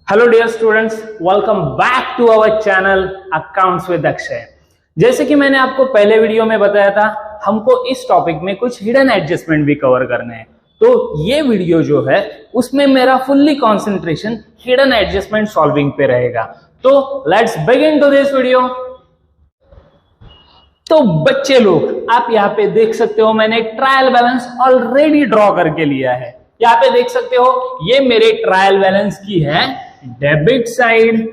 Hello dear students, welcome back to our channel accounts with Akshay. जैसे कि मैंने आपको पहले वीडियो में बताया था, हमको इस टॉपिक में कुछ हिडन एडजस्टमेंट भी कवर करने हैं। तो ये वीडियो जो है उसमें मेरा fully concentration hidden adjustment solving पे रहेगा। तो let's begin to this video. तो बच्चे लोग, आप यहाँ पे देख सकते हो मैंने ट्रायल बैलेंस ऑलरेडी ड्रॉ करके लिया है। यहाँ पे देख सकते हो ये मेरे ट्रायल बैलेंस की है डेबिट साइड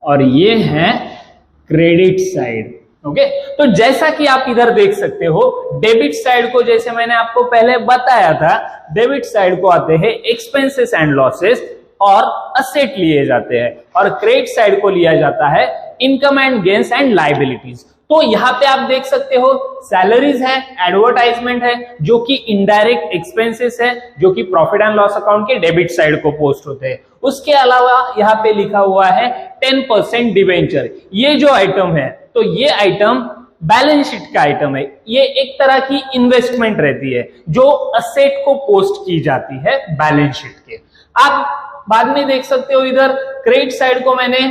और ये है क्रेडिट साइड। ओके, तो जैसा कि आप इधर देख सकते हो, डेबिट साइड को जैसे मैंने आपको पहले बताया था, डेबिट साइड को आते हैं एक्सपेंसेस एंड लॉसेस और असेट लिए जाते हैं, और क्रेडिट साइड को लिया जाता है income and gains and liabilities. तो यहां पे आप देख सकते हो सैलरीज है, एडवर्टाइजमेंट है जो कि इनडायरेक्ट एक्सपेंसेस है, जो कि प्रॉफिट एंड लॉस अकाउंट के डेबिट साइड को पोस्ट होते हैं। उसके अलावा यहां पे लिखा हुआ है 10% डिवेंचर। ये जो आइटम है, तो ये आइटम बैलेंस शीट का आइटम है। ये एक तरह की इन्वेस्टमेंट रहती है जो असेट को पोस्ट की जाती है बैलेंस शीट के। आप बाद में देख सकते हो इधर क्रेडिट साइड को मैंने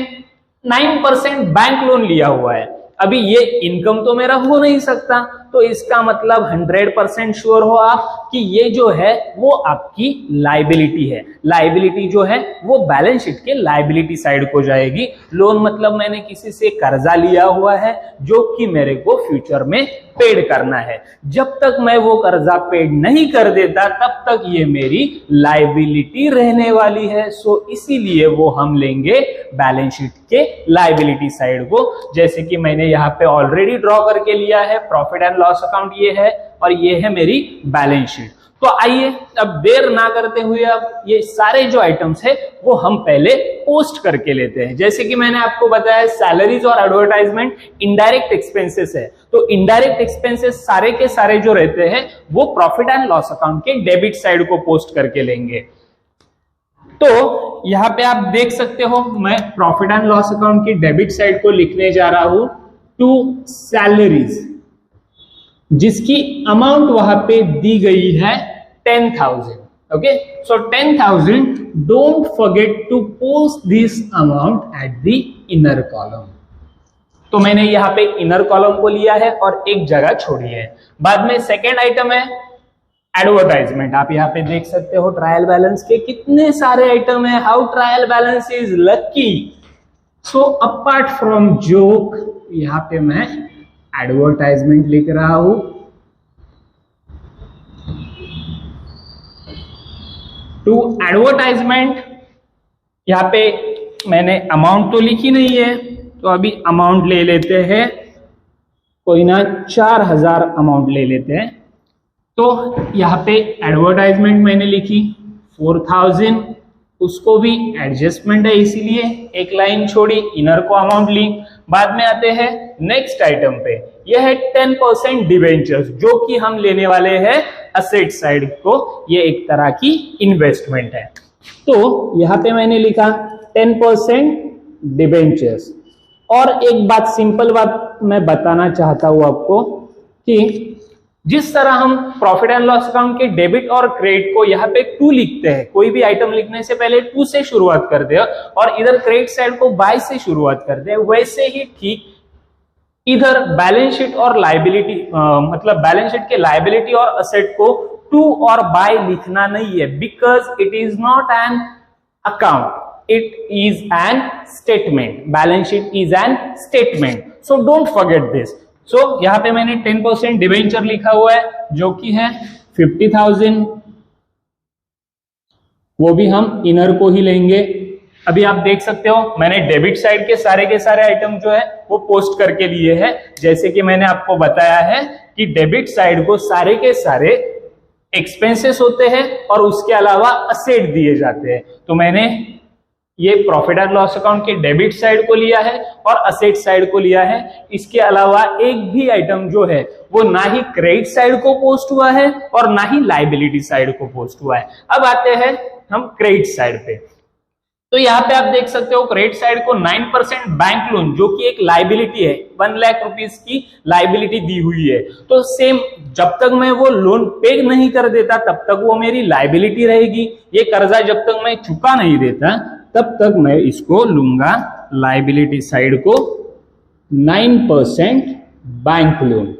9% बैंक लोन लिया हुआ है। अभी ये इनकम तो मेरा हो नहीं सकता, तो इसका मतलब 100% श्योर हो आप कि ये जो है वो आपकी लायबिलिटी है। लायबिलिटी जो है वो बैलेंस शीट के लायबिलिटी साइड को जाएगी। लोन मतलब मैंने किसी से कर्जा लिया हुआ है जो कि मेरे को फ्यूचर में पेड करना है। जब तक मैं वो कर्जा पेड नहीं कर देता तब तक ये मेरी लायबिलिटी रहने वाली है। सो इसीलिए वो हम लेंगे बैलेंस शीट के लायबिलिटी साइड को। जैसे कि मैंने यहाँ पे ऑलरेडी ड्रॉ करके लिया है, प्रॉफिट एंड लॉस अकाउंट ये है और ये है मेरी बैलेंस शीट। तो आइए अब देर ना करते हुए अब ये सारे जो आइटम्स है वो हम पहले पोस्ट करके लेते हैं। जैसे कि मैंने आपको बताया सैलरीज और एडवर्टाइजमेंट इनडायरेक्ट एक्सपेंसेस है, तो इनडायरेक्ट एक्सपेंसेस सारे के सारे जो रहते हैं वो प्रॉफिट एंड लॉस अकाउंट के डेबिट साइड को पोस्ट करके लेंगे। तो यहां पे आप देख सकते हो मैं प्रॉफिट एंड लॉस अकाउंट की डेबिट साइड को लिखने जा रहा हूं टू सैलरीज, जिसकी अमाउंट वहां पे दी गई है 10,000। Okay, so 10,000, don't forget to post this amount at the inner column. तो मैंने यहाँ पे इनर कॉलम को लिया है और एक जगह छोड़ी है। बाद में सेकेंड आइटम है एडवर्टाइजमेंट। आप यहाँ पे देख सकते हो ट्रायल बैलेंस के कितने सारे आइटम है। How trial balance is lucky. So apart from joke, यहाँ पे मैं एडवर्टाइजमेंट लिख रहा हूं। टू एडवर्टाइजमेंट, यहां पे मैंने अमाउंट तो लिखी नहीं है, तो अभी अमाउंट ले लेते हैं, कोई ना 4,000 अमाउंट ले लेते हैं। तो यहां पे एडवर्टाइजमेंट मैंने लिखी 4,000, उसको भी एडजस्टमेंट है इसीलिए एक लाइन छोड़ी, इनर को अमाउंट ली। बाद में आते हैं नेक्स्ट आइटम पे, यह है 10% डिवेंचर्स, जो कि हम लेने वाले हैं असेट साइड को। ये एक तरह की इन्वेस्टमेंट है। तो यहां पे मैंने लिखा 10% डिवेंचर्स। और एक बात, सिंपल बात मैं बताना चाहता हूं आपको कि जिस तरह हम प्रॉफिट एंड लॉस अकाउंट के डेबिट और क्रेडिट को यहाँ पे 2 लिखते हैं, कोई भी आइटम लिखने से पहले 2 से शुरुआत करते हैं और इधर क्रेडिट साइड को बाय से शुरुआत करते हैं, वैसे ही ठीक इधर बैलेंस शीट और लायबिलिटी मतलब बैलेंस शीट के लायबिलिटी और असेट को 2 और बाय लिखना नहीं है, because it is not an account, it is an statement. Balance sheet is an statement, so don't forget this. So यहां पे मैंने 10% डिवेंचर लिखा हुआ है जो कि है 50,000, वो भी हम इनर को ही लेंगे। अभी आप देख सकते हो मैंने डेबिट साइड के सारे आइटम जो है वो पोस्ट करके लिए हैं। जैसे कि मैंने आपको बताया है कि डेबिट साइड को सारे के सारे एक्सपेंसेस होते हैं और उसके अलावा असेट दिए जाते हैं। तो मैंने ये प्रॉफिट एंड लॉस अकाउंट के डेबिट साइड को लिया है और असेट साइड को लिया है। इसके अलावा एक भी आइटम जो है वो ना ही क्रेडिट साइड को पोस्ट हुआ है और ना ही लायबिलिटी साइड को पोस्ट हुआ है। अब आते हैं हम क्रेडिट साइड पे। तो यहाँ पे आप देख सकते हो क्रेडिट साइड को 9% बैंक लोन, जो कि एक लायबिलिटी है, 1 लाख रुपीस की लायबिलिटी दी हुई है। तो सेम जब तक मैं वो लोन पे नहीं कर देता तब तक वो मेरी लायबिलिटी रहेगी। ये कर्जा जब तक मैं चुका नहीं देता तब तक मैं इसको लूंगा लाइबिलिटी साइड को 9% बैंक लोन।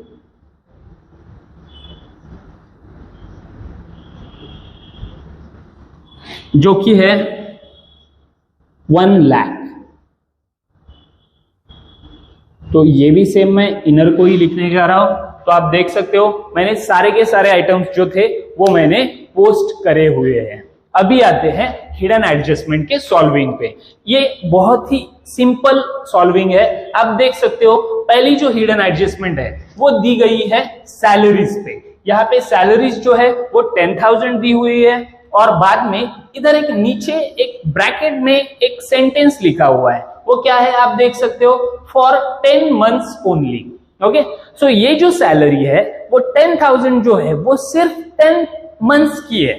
जो कि है 1 लाख। तो ये भी सेम मैं इनर को ही लिखने जा रहा हूं। तो आप देख सकते हो मैंने सारे के सारे आइटम्स जो थे वो मैंने पोस्ट करे हुए हैं। अभी आते हैं हिडन एडजस्टमेंट के सॉल्विंग पे। ये बहुत ही सिंपल सॉल्विंग है। आप देख सकते हो पहली जो हिडन एडजस्टमेंट है वो दी गई है सैलरीज पे। यहाँ पे सैलरीज जो है वो 10,000 दी हुई है और बाद में इधर एक नीचे एक ब्रैकेट में एक सेंटेंस लिखा हुआ है। वो क्या है आप देख सकते हो, फॉर 10 मंथ्स ओनली। ओके, सो ये जो सैलरी है वो 10,000 जो है वो सिर्फ 10 मंथ्स की है।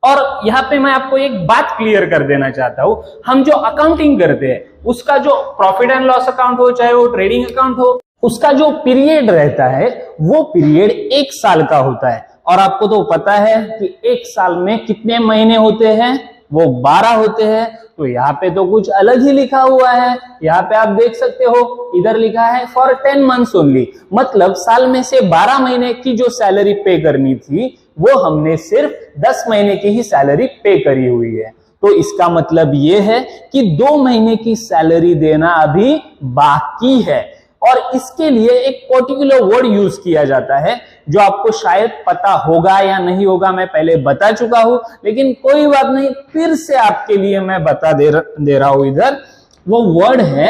और यहाँ पे मैं आपको एक बात क्लियर कर देना चाहता हूं, हम जो अकाउंटिंग करते हैं उसका जो प्रॉफिट एंड लॉस अकाउंट हो चाहे वो ट्रेडिंग अकाउंट हो, उसका जो पीरियड रहता है वो पीरियड 1 साल का होता है। और आपको तो पता है कि 1 साल में कितने महीने होते हैं, वो 12 होते हैं। तो यहाँ पे तो कुछ अलग ही लिखा हुआ है। यहाँ पे आप देख सकते हो इधर लिखा है फॉर 10 मंथ्स ओनली, मतलब साल में से 12 महीने की जो सैलरी पे करनी थी वो हमने सिर्फ 10 महीने की ही सैलरी पे करी हुई है। तो इसका मतलब ये है कि 2 महीने की सैलरी देना अभी बाकी है। और इसके लिए एक पर्टिकुलर वर्ड यूज किया जाता है जो आपको शायद पता होगा या नहीं होगा, मैं पहले बता चुका हूं, लेकिन कोई बात नहीं, फिर से आपके लिए मैं बता दे रहा हूं। इधर वो वर्ड है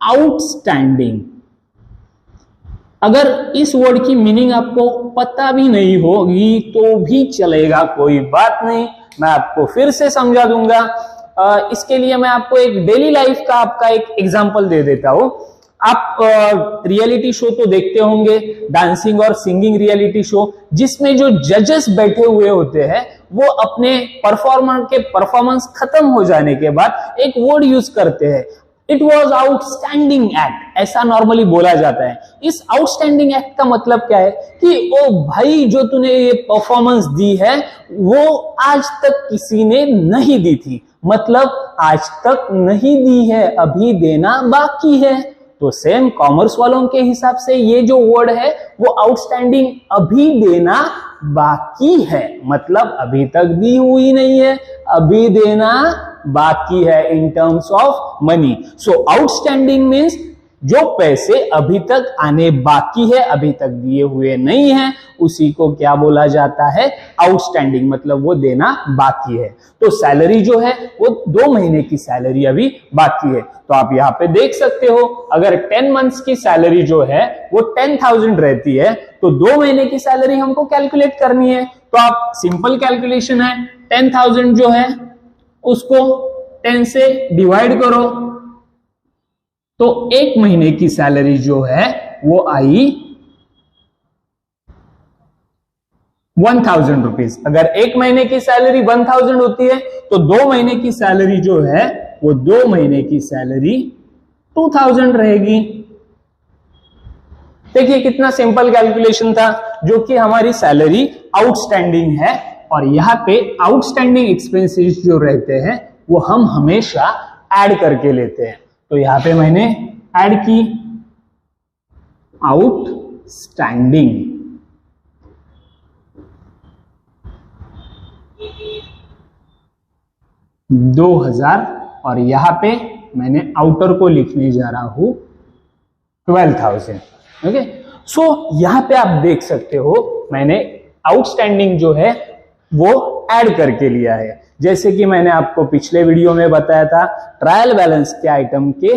आउटस्टैंडिंग। अगर इस वर्ड की मीनिंग आपको पता भी नहीं होगी तो भी चलेगा, कोई बात नहीं, मैं आपको फिर से समझा दूंगा। इसके लिए मैं आपको एक डेली लाइफ का आपका एक एग्जांपल दे देता हूं। आप रियलिटी शो तो देखते होंगे, डांसिंग और सिंगिंग रियलिटी शो, जिसमें जो जजेस बैठे हुए होते हैं वो अपने परफॉर्मर के परफॉर्मेंस खत्म हो जाने के बाद एक वर्ड यूज करते हैं, इट वॉज आउटस्टैंडिंग एक्ट, ऐसा नॉर्मली बोला जाता है। इस आउटस्टैंडिंग एक्ट का मतलब क्या है कि ओ भाई जो तूने ये परफॉर्मेंस दी है वो आज तक किसी ने नहीं दी थी, मतलब आज तक नहीं दी है, अभी देना बाकी है। तो सेम कॉमर्स वालों के हिसाब से ये जो वर्ड है वो आउटस्टैंडिंग अभी देना बाकी है, मतलब अभी तक दी हुई नहीं है, अभी देना बाकी है in terms of money. So outstanding means जो पैसे अभी तक आने बाकी है, अभी तक दिए हुए नहीं है, उसी को क्या बोला जाता है, आउटस्टैंडिंग, मतलब वो देना बाकी है। तो सैलरी जो है वो 2 महीने की सैलरी अभी बाकी है। तो आप यहाँ पे देख सकते हो अगर 10 मंथ्स की सैलरी जो है वो 10,000 रहती है तो 2 महीने की सैलरी हमको कैलकुलेट करनी है। तो आप सिंपल कैलकुलेशन है, 10,000 जो है उसको 10 से डिवाइड करो तो 1 महीने की सैलरी जो है वो आई 1,000 रुपीज। अगर 1 महीने की सैलरी 1,000 होती है तो 2 महीने की सैलरी जो है वो 2 महीने की सैलरी 2,000 रहेगी। देखिए कितना सिंपल कैलकुलेशन था, जो कि हमारी सैलरी आउटस्टैंडिंग है। और यहाँ पे आउटस्टैंडिंग एक्सपेंसेस जो रहते हैं वो हम हमेशा ऐड करके लेते हैं। तो यहाँ पे मैंने ऐड की आउटस्टैंडिंग, $2,000 और यहां पे मैंने आउटर को लिखने जा रहा हूं 12,000। ओके, सो यहां पे आप देख सकते हो मैंने आउटस्टैंडिंग जो है वो ऐड करके लिया है। जैसे कि मैंने आपको पिछले वीडियो में बताया था, ट्रायल बैलेंस के आइटम के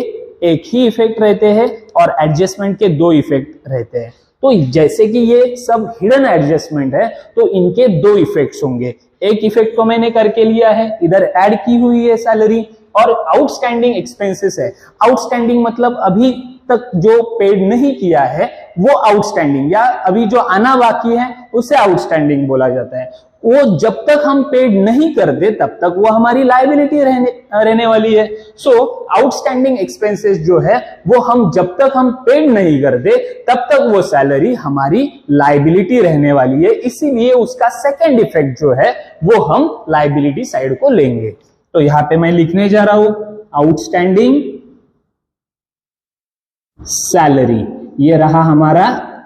एक ही इफेक्ट रहते हैं और एडजस्टमेंट के 2 इफेक्ट रहते हैं। तो जैसे कि ये सब हिडन एडजस्टमेंट है तो इनके 2 इफेक्ट्स होंगे। एक इफेक्ट को मैंने करके लिया है, इधर ऐड की हुई है सैलरी, और आउटस्टैंडिंग एक्सपेंसेस है। आउटस्टैंडिंग मतलब अभी तक जो पेड नहीं किया है वो आउटस्टैंडिंग, या अभी जो आना बाकी है उसे आउटस्टैंडिंग बोला जाता है। वो जब तक हम पेड नहीं करते तब तक वो हमारी लायबिलिटी रहने वाली है। सो आउटस्टैंडिंग एक्सपेंसेस जो है वो हम जब तक हम पेड नहीं करते तब तक वो सैलरी हमारी लायबिलिटी रहने वाली है, इसीलिए उसका सेकंड इफेक्ट जो है वो हम लायबिलिटी साइड को लेंगे। तो यहां पे मैं लिखने जा रहा हूं आउटस्टैंडिंग सैलरी, ये रहा हमारा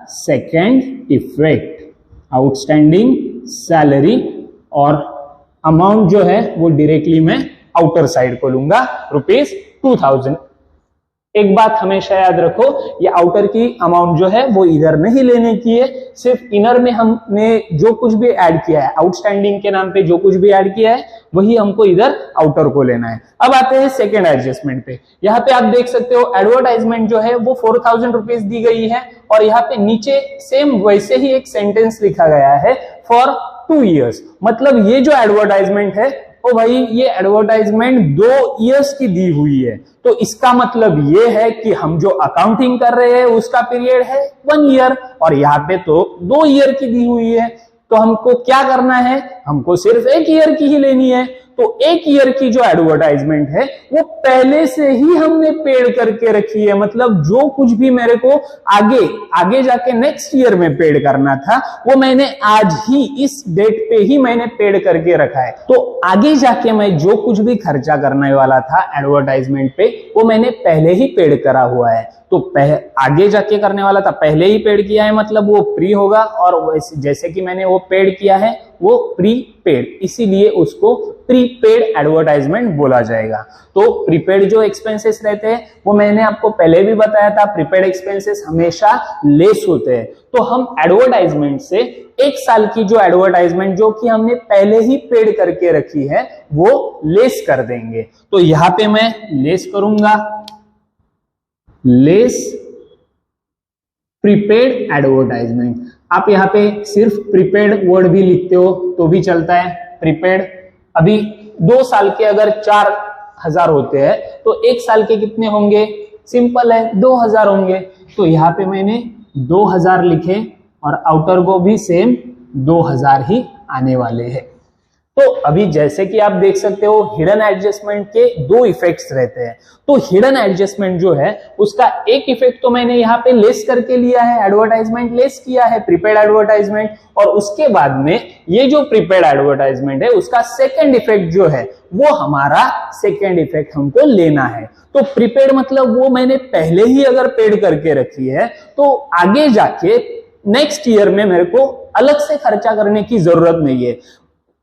सेकेंड इफेक्ट, आउटस्टैंडिंग सैलरी, और अमाउंट जो है वो डायरेक्टली मैं आउटर साइड को लूंगा ₹2000। एक बात हमेशा याद रखो, ये आउटर की अमाउंट जो है वो इधर नहीं लेने की है, सिर्फ इनर में हमने जो कुछ भी ऐड किया है, आउटस्टैंडिंग के नाम पे जो कुछ भी ऐड किया है वही हमको इधर आउटर को लेना है। अब आते हैं सेकेंड एडजस्टमेंट पे। यहाँ पे आप देख सकते हो एडवर्टाइजमेंट जो है वो 4000 रुपीज दी गई है, और यहाँ पे नीचे सेम वैसे ही एक सेंटेंस लिखा गया है फॉर 2 years। मतलब ये जो एडवर्टाइजमेंट है ओ भाई ये एडवर्टाइजमेंट 2 years की दी हुई है, तो इसका मतलब ये है कि हम जो अकाउंटिंग कर रहे हैं उसका पीरियड है 1 year, और यहाँ पे तो 2 year की दी हुई है। तो हमको क्या करना है, हमको सिर्फ 1 year की ही लेनी है। तो 1 year की जो एडवर्टाइजमेंट है वो पहले से ही हमने पेड करके रखी है, मतलब जो कुछ भी मेरे को आगे जाके नेक्स्ट ईयर में पेड करना था वो मैंने आज ही इस डेट पे ही मैंने पेड करके रखा है। तो आगे जाके मैं जो कुछ भी खर्चा करने वाला था एडवर्टाइजमेंट पे वो मैंने पहले ही पेड करा हुआ है। तो आगे जाके करने वाला था पहले ही पेड किया है, मतलब वो प्री होगा, और जैसे कि मैंने वो पेड किया है वो प्री पेड, इसीलिए उसको प्रीपेड एडवर्टाइजमेंट बोला जाएगा। तो प्रीपेड जो एक्सपेंसेस रहते हैं वो मैंने आपको पहले भी बताया था, प्रीपेड एक्सपेंसेस हमेशा लेस होते हैं। तो हम एडवर्टाइजमेंट से 1 साल की जो एडवर्टाइजमेंट जो कि हमने पहले ही पेड करके रखी है वो लेस कर देंगे। तो यहां पे मैं लेस करूंगा, लेस प्रीपेड एडवर्टाइजमेंट। आप यहाँ पे सिर्फ प्रीपेड वर्ड भी लिखते हो तो भी चलता है। प्रीपेड अभी 2 साल के अगर 4000 होते हैं तो 1 साल के कितने होंगे, सिंपल है 2000 होंगे। तो यहाँ पे मैंने 2000 लिखे और आउटर को भी सेम 2000 ही आने वाले हैं। तो अभी जैसे कि आप देख सकते हो हिडन एडजस्टमेंट के 2 इफेक्ट्स रहते हैं। तो हिडन एडजस्टमेंट जो है उसका एक इफेक्ट तो मैंने यहाँ पे लेस करके लिया है, एडवर्टाइजमेंट लेस किया है प्रीपेड एडवर्टाइजमेंट, और उसके बाद में ये जो प्रीपेड एडवर्टाइजमेंट है उसका सेकेंड इफेक्ट जो है वो हमारा सेकेंड इफेक्ट हमको लेना है। तो प्रीपेड मतलब वो मैंने पहले ही अगर पेड करके रखी है तो आगे जाके नेक्स्ट ईयर में मेरे को अलग से खर्चा करने की जरूरत नहीं है।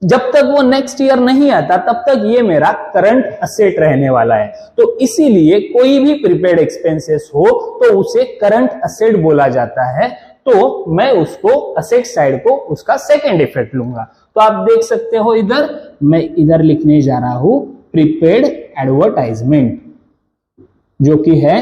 जब तक वो नेक्स्ट ईयर नहीं आता तब तक ये मेरा करंट असेट रहने वाला है। तो इसीलिए कोई भी प्रीपेड एक्सपेंसेस हो तो उसे करंट असेट बोला जाता है। तो मैं उसको असेट साइड को उसका सेकेंड इफेक्ट लूंगा। तो आप देख सकते हो इधर मैं इधर लिखने जा रहा हूं प्रीपेड एडवर्टाइजमेंट, जो कि है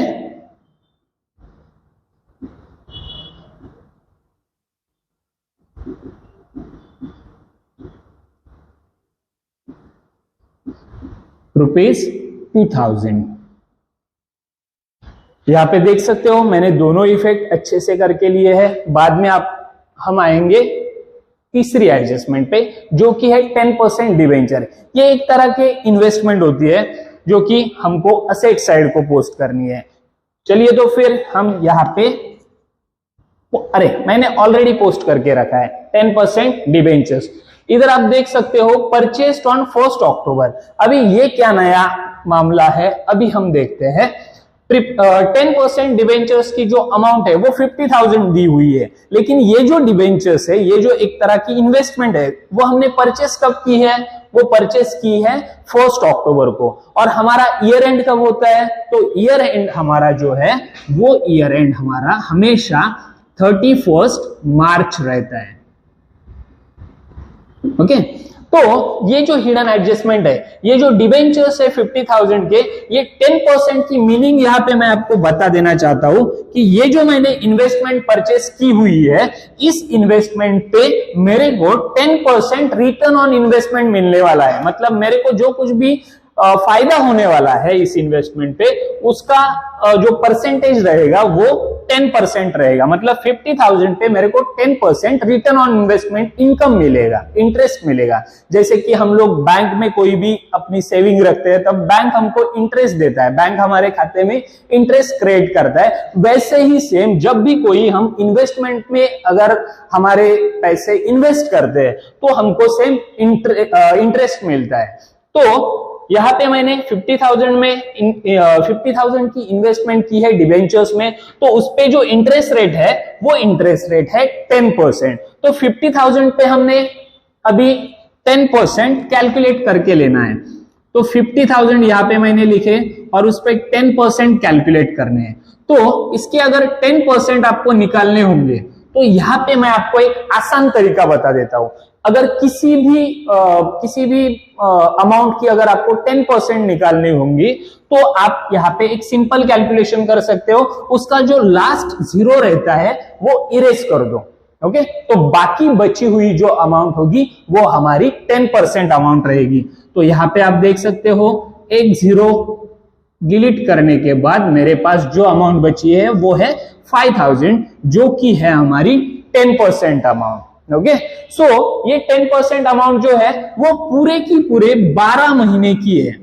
₹2000। यहां पे देख सकते हो मैंने दोनों इफेक्ट अच्छे से करके लिए हैं। बाद में हम आएंगे तीसरी एडजस्टमेंट पे जो कि है 10% डिवेंचर। ये एक तरह के इन्वेस्टमेंट होती है जो कि हमको असेट साइड को पोस्ट करनी है। चलिए तो फिर हम यहाँ पे मैंने ऑलरेडी पोस्ट करके रखा है 10% डिवेंचर्स। इधर आप देख सकते हो परचेस्ड ऑन 1 अक्टूबर। अभी ये क्या नया मामला है अभी हम देखते हैं। 10% डिवेंचर्स की जो अमाउंट है वो 50,000 दी हुई है, लेकिन ये जो डिवेंचर्स है ये जो एक तरह की इन्वेस्टमेंट है वो हमने परचेस कब की है, वो परचेस की है 1 अक्टूबर को। और हमारा ईयर एंड कब होता है, तो ईयर एंड हमारा जो है वो ईयर एंड हमारा हमेशा 31 मार्च रहता है। ओके तो ये जो हिडन एडजस्टमेंट है, ये जो डिबेंचर्स है 50,000 के, ये 10% की मीनिंग यहां पे मैं आपको बता देना चाहता हूं कि ये जो मैंने इन्वेस्टमेंट परचेस की हुई है इस इन्वेस्टमेंट पे मेरे को 10% रिटर्न ऑन इन्वेस्टमेंट मिलने वाला है। मतलब मेरे को जो कुछ भी फायदा होने वाला है इस इन्वेस्टमेंट पे उसका जो परसेंटेज रहेगा वो 10% रहेगा। मतलब 50,000 पे मेरे को 10% रिटर्न ऑन इन्वेस्टमेंट इनकम मिलेगा, इंटरेस्ट मिलेगा। जैसे कि हम लोग बैंक में कोई भी अपनी सेविंग रखते हैं तब बैंक हमको इंटरेस्ट देता है, बैंक हमारे खाते में इंटरेस्ट क्रिएट करता है। वैसे ही सेम जब भी कोई हम इन्वेस्टमेंट में अगर हमारे पैसे इन्वेस्ट करते हैं तो हमको सेम इंटरेस्ट मिलता है। तो यहाँ पे मैंने 50,000 में 50,000 की इन्वेस्टमेंट की है डिबेंचर्स में, तो उस पे जो इंटरेस्ट रेट है वो इंटरेस्ट रेट है 10%। तो 50,000 पे हमने अभी 10% कैलकुलेट करके लेना है। तो 50,000 यहाँ पे मैंने लिखे और उस पे 10% कैलकुलेट करने हैं। तो इसके अगर 10% आपको निकालने होंगे तो यहाँ पे मैं आपको एक आसान तरीका बता देता हूं। अगर किसी भी अमाउंट की अगर आपको 10% निकालनी होंगी तो आप यहाँ पे एक सिंपल कैलकुलेशन कर सकते हो, उसका जो लास्ट जीरो रहता है वो इरेज कर दो। ओके, तो बाकी बची हुई जो अमाउंट होगी वो हमारी 10% अमाउंट रहेगी। तो यहाँ पे आप देख सकते हो एक जीरो डिलीट करने के बाद मेरे पास जो अमाउंट बची है वो है 5,000, जो कि है हमारी 10% अमाउंट। ओके, सो ये 10% अमाउंट जो है वो पूरे की पूरे 12 महीने की है।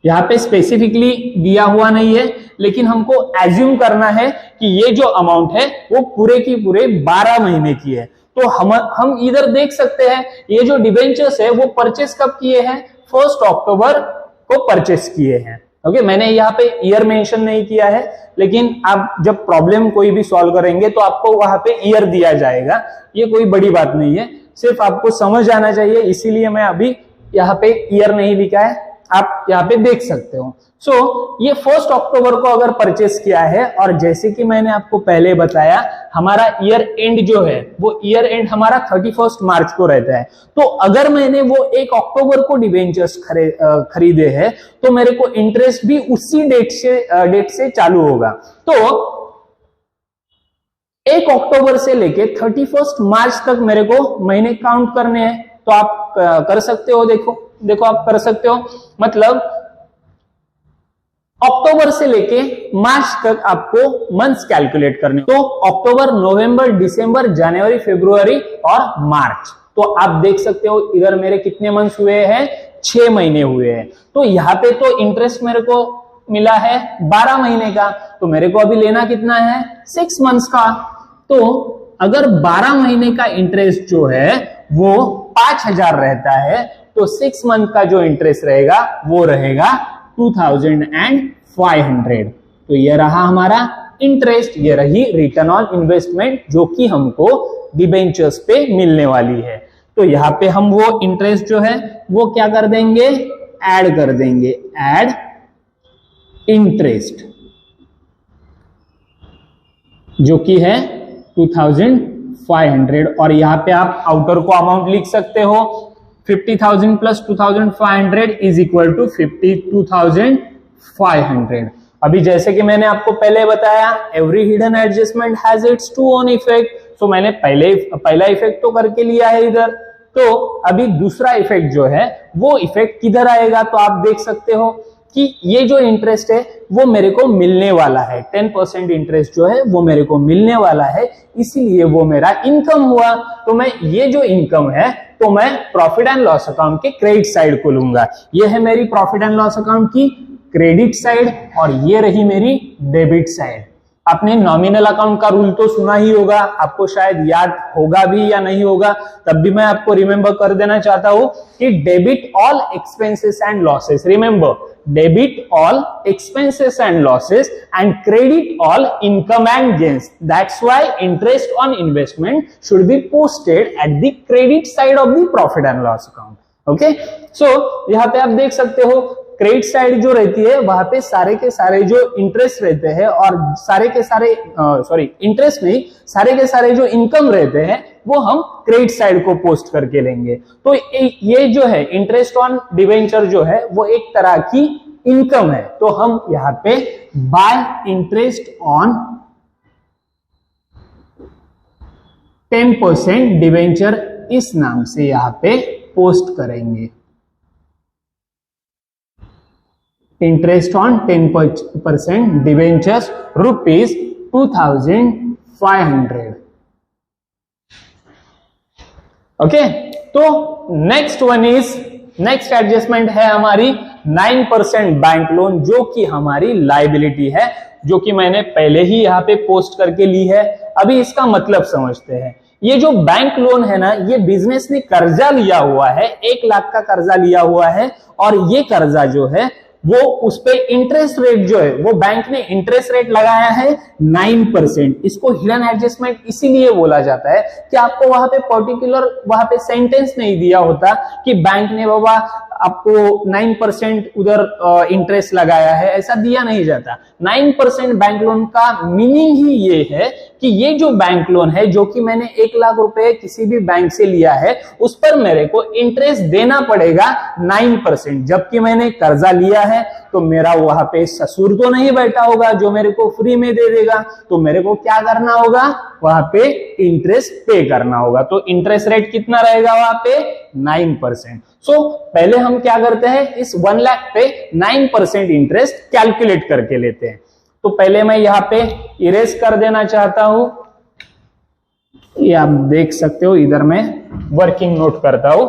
यहाँ पे स्पेसिफिकली दिया हुआ नहीं है, लेकिन हमको एज्यूम करना है कि ये जो अमाउंट है वो पूरे की पूरे 12 महीने की है। तो हम इधर देख सकते हैं ये जो डिबेंचर्स है वो परचेस कब किए हैं, 1 अक्टूबर को परचेस किए हैं। ओके, मैंने यहाँ पे ईयर मेंशन नहीं किया है, लेकिन आप जब प्रॉब्लम कोई भी सॉल्व करेंगे तो आपको वहां पे ईयर दिया जाएगा। ये कोई बड़ी बात नहीं है, सिर्फ आपको समझ आना चाहिए, इसीलिए मैं अभी यहाँ पे ईयर नहीं लिखा है, आप यहाँ पे देख सकते हो। सो ये 1 अक्टूबर को अगर परचेस किया है, और जैसे कि मैंने आपको पहले बताया हमारा ईयर एंड जो है वो ईयर एंड हमारा 31 मार्च को रहता है। तो अगर मैंने वो 1 अक्टूबर को डिबेंचर्स खरीदे हैं तो मेरे को इंटरेस्ट भी उसी डेट से चालू होगा। तो 1 अक्टूबर से लेके 31 मार्च तक मेरे को महीने काउंट करने हैं। तो आप कर सकते हो, देखो आप कर सकते हो, मतलब अक्टूबर से लेके मार्च तक आपको मंथ्स कैलकुलेट करने। तो अक्टूबर, नवंबर, दिसंबर, जनवरी, फरवरी और मार्च। तो आप देख सकते हो इधर मेरे कितने मंथ्स हुए हैं, 6 महीने हुए हैं। तो यहाँ पे तो इंटरेस्ट मेरे को मिला है 12 महीने का, तो मेरे को अभी लेना कितना है, 6 मंथ्स का। तो अगर 12 महीने का इंटरेस्ट जो है वो 5,000 रहता है, तो 6 मंथ का जो इंटरेस्ट रहेगा वो रहेगा 2,500। तो ये रहा हमारा इंटरेस्ट, ये रही रिटर्न ऑन इन्वेस्टमेंट जो कि हमको डिबेंचर्स पे मिलने वाली है। तो यहाँ पे हम वो इंटरेस्ट जो है वो क्या कर देंगे, ऐड कर देंगे, ऐड इंटरेस्ट, जो कि है 2,500। और यहाँ पे आप आउटर को अमाउंट लिख सकते हो, 50,000 प्लस 2,500 इज इक्वल टू 52,500। अभी जैसे कि मैंने आपको पहले बताया, every hidden adjustment has its two own effect. तो मैंने पहला इफेक्ट तो करके लिया है इधर, तो अभी दूसरा इफेक्ट जो है वो इफेक्ट किधर आएगा। तो आप देख सकते हो कि ये जो इंटरेस्ट है वो मेरे को मिलने वाला है, 10% इंटरेस्ट जो है वो मेरे को मिलने वाला है, इसीलिए वो मेरा इनकम हुआ। तो मैं ये जो इनकम है तो मैं प्रॉफिट एंड लॉस अकाउंट के क्रेडिट साइड को लूंगा। ये है मेरी प्रॉफिट एंड लॉस अकाउंट की क्रेडिट साइड, और ये रही मेरी डेबिट साइड। आपने नॉमिनल अकाउंट का रूल तो सुना ही होगा, आपको शायद याद होगा भी या नहीं होगा, तब भी मैं आपको रिमेंबर कर देना चाहता हूं कि debit all expenses and losses. Remember, debit all expenses and losses and credit all income and gains. That's why interest on investment should be posted at the credit side of the profit and loss account. Okay, so यहाँ पे आप देख सकते हो credit side जो रहती है वहां पे सारे के सारे जो इंटरेस्ट रहते हैं, और सारे के सारे इंटरेस्ट नहीं, सारे के सारे जो इनकम रहते हैं वो हम क्रेडिट साइड को पोस्ट करके लेंगे। तो ये जो है इंटरेस्ट ऑन डिवेंचर जो है वो एक तरह की इनकम है। तो हम यहाँ पे बाय इंटरेस्ट ऑन 10% डिवेंचर इस नाम से यहाँ पे पोस्ट करेंगे। Interest on 10% debentures rupees 2,500। Okay, तो नेक्स्ट एडजस्टमेंट है हमारी 9% बैंक लोन, जो कि हमारी लायबिलिटी है, जो कि मैंने पहले ही यहाँ पे पोस्ट करके ली है। अभी इसका मतलब समझते हैं। ये जो बैंक लोन है ना, ये बिजनेस ने कर्जा लिया हुआ है, 1 लाख का कर्जा लिया हुआ है, और ये कर्जा जो है वो उस पे इंटरेस्ट रेट जो है वो बैंक ने इंटरेस्ट रेट लगाया है 9%। इसको हिडन एडजस्टमेंट इसीलिए बोला जाता है कि आपको वहां पे पर्टिकुलर वहां पे सेंटेंस नहीं दिया होता कि बैंक ने बाबा आपको 9% उधर इंटरेस्ट लगाया है, ऐसा दिया नहीं जाता। 9% बैंक लोन का मीनिंग ही ये है कि ये जो बैंक लोन है, जो कि मैंने 1 लाख रुपए किसी भी बैंक से लिया है, उस पर मेरे को इंटरेस्ट देना पड़ेगा 9%। जबकि मैंने कर्जा लिया है तो मेरा वहां पे ससुर तो नहीं बैठा होगा जो मेरे को फ्री में दे देगा, तो मेरे को क्या करना होगा, वहां पे इंटरेस्ट पे करना होगा। तो इंटरेस्ट रेट कितना रहेगा वहां पे, 9%। सो पहले हम क्या करते हैं, इस 1 लाख पे 9% इंटरेस्ट कैलकुलेट करके लेते हैं। तो पहले मैं यहां पे इरेज कर देना चाहता हूं, ये आप देख सकते हो, इधर मैं वर्किंग नोट करता हूं।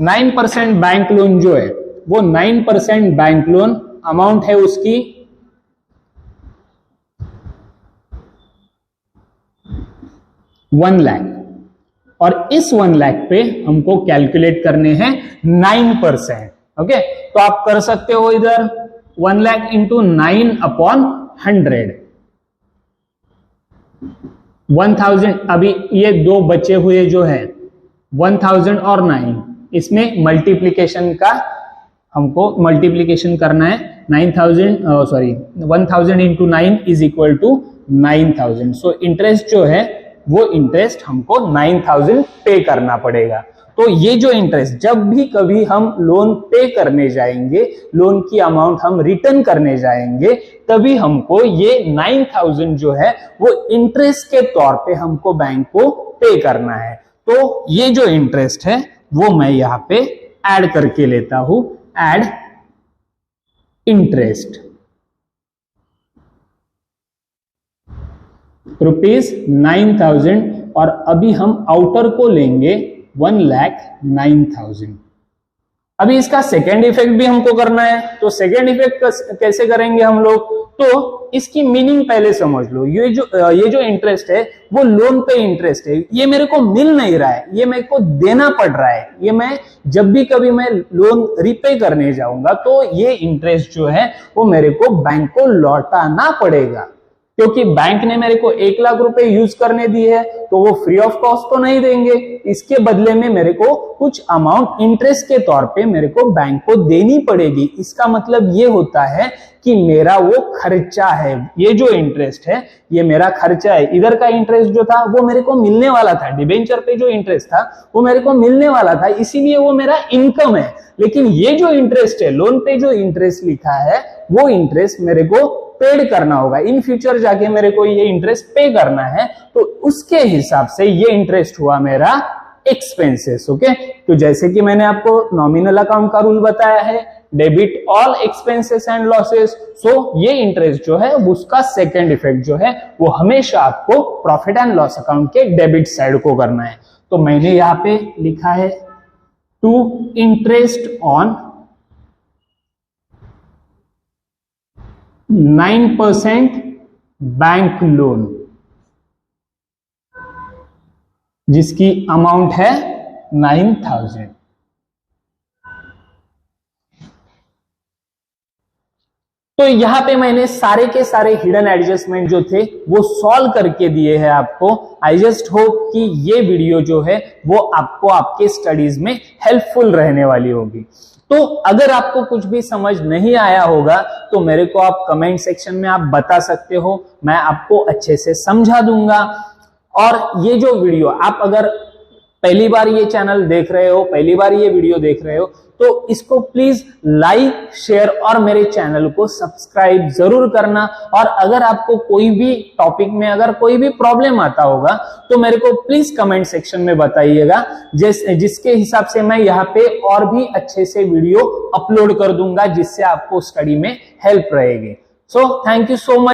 9% बैंक लोन जो है वो 9% बैंक लोन अमाउंट है उसकी 1 लाख, और इस 1 लाख पे हमको कैलकुलेट करने हैं 9%। ओके, तो आप कर सकते हो इधर 1 लाख इंटू 9/100, 1000। अभी ये 2 बचे हुए जो है 1000 और 9, इसमें मल्टीप्लीकेशन का हमको मल्टीप्लीकेशन करना है। 1000 into 9 is equal to 9000। So interest जो है वो इंटरेस्ट हमको 9000 पे करना पड़ेगा। तो ये जो इंटरेस्ट, जब भी कभी हम लोन पे करने जाएंगे, लोन की अमाउंट हम रिटर्न करने जाएंगे, तभी हमको ये 9000 जो है वो इंटरेस्ट के तौर पे हमको बैंक को पे करना है। तो ये जो इंटरेस्ट है वो मैं यहां पे ऐड करके लेता हूं, ऐड इंटरेस्ट ₹9,000, और अभी हम आउटर को लेंगे 1,09,000। अभी इसका सेकेंड इफेक्ट भी हमको करना है, तो सेकेंड इफेक्ट कैसे करेंगे हम लोग, तो इसकी मीनिंग पहले समझ लो। ये जो इंटरेस्ट है वो लोन पे इंटरेस्ट है, ये मेरे को मिल नहीं रहा है, ये मेरे को देना पड़ रहा है। ये मैं जब भी कभी मैं लोन रिपे करने जाऊंगा तो ये इंटरेस्ट जो है वो मेरे को बैंक को लौटाना पड़ेगा, क्योंकि बैंक ने मेरे को 1 लाख रुपए यूज करने दिए है, तो वो फ्री ऑफ कॉस्ट तो नहीं देंगे। इसके बदले में मेरे को कुछ अमाउंट इंटरेस्ट के तौर पे मेरे को बैंक को देनी पड़ेगी। इसका मतलब ये होता है कि मेरा वो खर्चा है, ये जो इंटरेस्ट है ये मेरा खर्चा है। इधर का इंटरेस्ट जो था वो मेरे को मिलने वाला था, डिबेंचर पे जो इंटरेस्ट था वो मेरे को मिलने वाला था, इसीलिए वो मेरा इनकम है। लेकिन ये जो इंटरेस्ट है, लोन पे जो इंटरेस्ट लिखा है, वो इंटरेस्ट मेरे को पेड करना होगा। इन फ्यूचर जाके मेरे को ये इंटरेस्ट पे करना है, तो उसके हिसाब से ये इंटरेस्ट हुआ मेरा एक्सपेंसेस। ओके, तो जैसे कि मैंने आपको नॉमिनल अकाउंट का रूल बताया है, debit all expenses and losses. So ये इंटरेस्ट जो है उसका सेकेंड इफेक्ट जो है वो हमेशा आपको प्रॉफिट एंड लॉस अकाउंट के डेबिट साइड को करना है। तो मैंने यहां पे लिखा है to interest on 9% bank loan, जिसकी अमाउंट है 9000। तो यहां पे मैंने सारे के सारे हिडन एडजस्टमेंट जो थे वो सॉल्व करके दिए हैं आपको। आई जस्ट होप कि ये वीडियो जो है वो आपको आपके स्टडीज में हेल्पफुल रहने वाली होगी। तो अगर आपको कुछ भी समझ नहीं आया होगा तो मेरे को आप कमेंट सेक्शन में आप बता सकते हो, मैं आपको अच्छे से समझा दूंगा। और ये जो वीडियो आप अगर पहली बार ये चैनल देख रहे हो, पहली बार ये वीडियो देख रहे हो, तो इसको प्लीज लाइक, शेयर और मेरे चैनल को सब्सक्राइब जरूर करना। और अगर आपको कोई भी टॉपिक में अगर कोई भी प्रॉब्लम आता होगा तो मेरे को प्लीज कमेंट सेक्शन में बताइएगा, जिसके हिसाब से मैं यहाँ पे और भी अच्छे से वीडियो अपलोड कर दूंगा, जिससे आपको स्टडी में हेल्प रहेगी। So thank you so much.